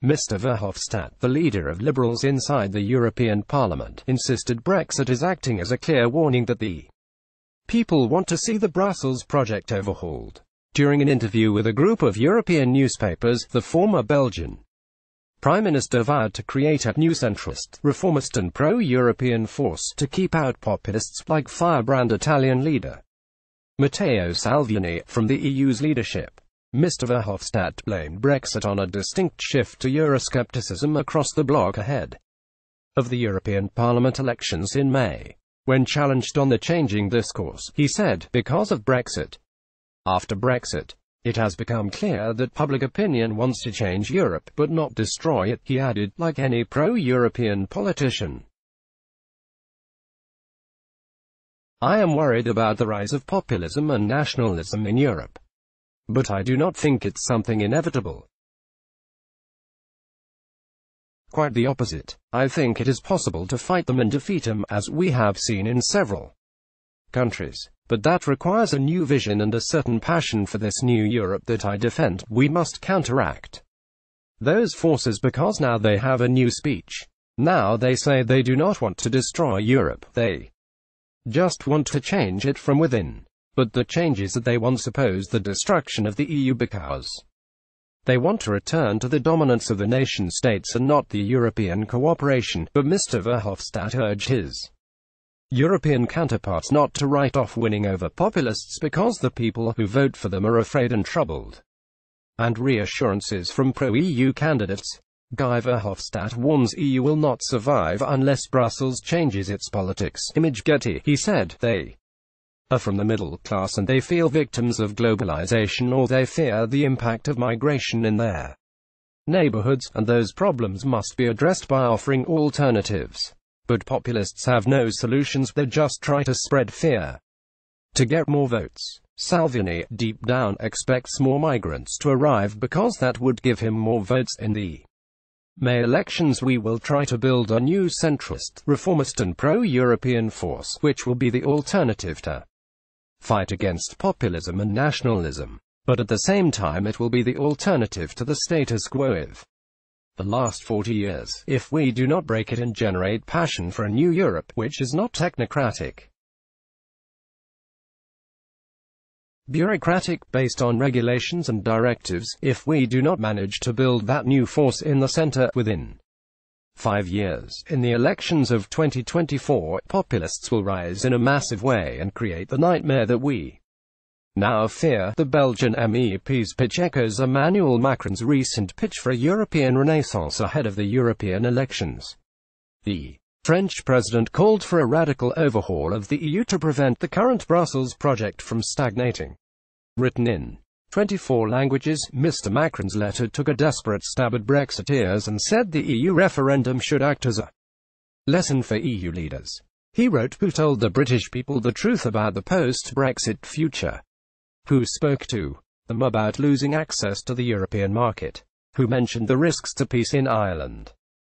Mr. Verhofstadt, the leader of Liberals inside the European Parliament, insisted Brexit is acting as a clear warning that the people want to see the Brussels project overhauled. During an interview with a group of European newspapers, the former Belgian Prime Minister vowed to create a new centrist, reformist and pro-European force to keep out populists like firebrand Italian leader Matteo Salvini from the EU's leadership. Mr. Verhofstadt blamed Brexit on a distinct shift to euroscepticism across the bloc ahead of the European Parliament elections in May. When challenged on the changing discourse, he said, because of Brexit. After Brexit, it has become clear that public opinion wants to change Europe, but not destroy it, he added, like any pro-European politician. I am worried about the rise of populism and nationalism in Europe. But I do not think it's something inevitable. Quite the opposite. I think it is possible to fight them and defeat them, as we have seen in several countries. But that requires a new vision and a certain passion for this new Europe that I defend. We must counteract those forces because now they have a new speech. Now they say they do not want to destroy Europe, they just want to change it from within. But the changes that they want suppose the destruction of the EU because they want to return to the dominance of the nation-states and not the European cooperation. But Mr. Verhofstadt urged his European counterparts not to write off winning over populists because the people who vote for them are afraid and troubled. And reassurances from pro-EU candidates. Guy Verhofstadt warns EU will not survive unless Brussels changes its politics. Image Getty. He said, they are from the middle class and they feel victims of globalization or they fear the impact of migration in their neighborhoods, and those problems must be addressed by offering alternatives. But populists have no solutions, they just try to spread fear to get more votes. Salvini, deep down, expects more migrants to arrive because that would give him more votes in the May elections. We will try to build a new centrist, reformist and pro-European force, which will be the alternative to fight against populism and nationalism. But at the same time it will be the alternative to the status quo of the last 40 years, if we do not break it and generate passion for a new Europe, which is not technocratic, bureaucratic, based on regulations and directives. If we do not manage to build that new force in the center, within 5 years, in the elections of 2024, populists will rise in a massive way and create the nightmare that we now fear. The Belgian MEP's pitch echoes Emmanuel Macron's recent pitch for a European renaissance ahead of the European elections. The French president called for a radical overhaul of the EU to prevent the current Brussels project from stagnating. Written in 24 languages, Mr. Macron's letter took a desperate stab at Brexiteers and said the EU referendum should act as a lesson for EU leaders. He wrote, who told the British people the truth about the post-Brexit future, who spoke to them about losing access to the European market, who mentioned the risks to peace in Ireland.